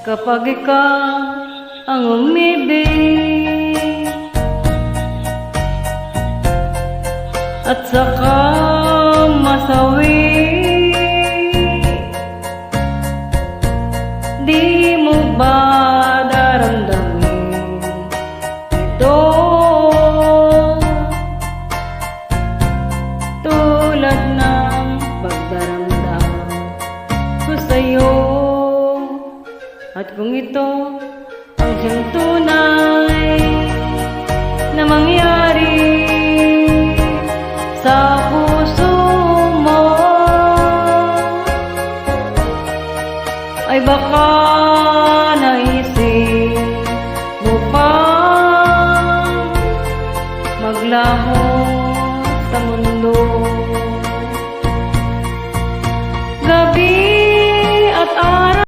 kapag ikaw ang umibig at saka masawi. Di mo ba daramdamin ito? Tulad ng pagdaramdam ko sa'yo. At kung ito ang siyang tunay na mangyari sa puso mo, ay baka naisip mo pa maglaho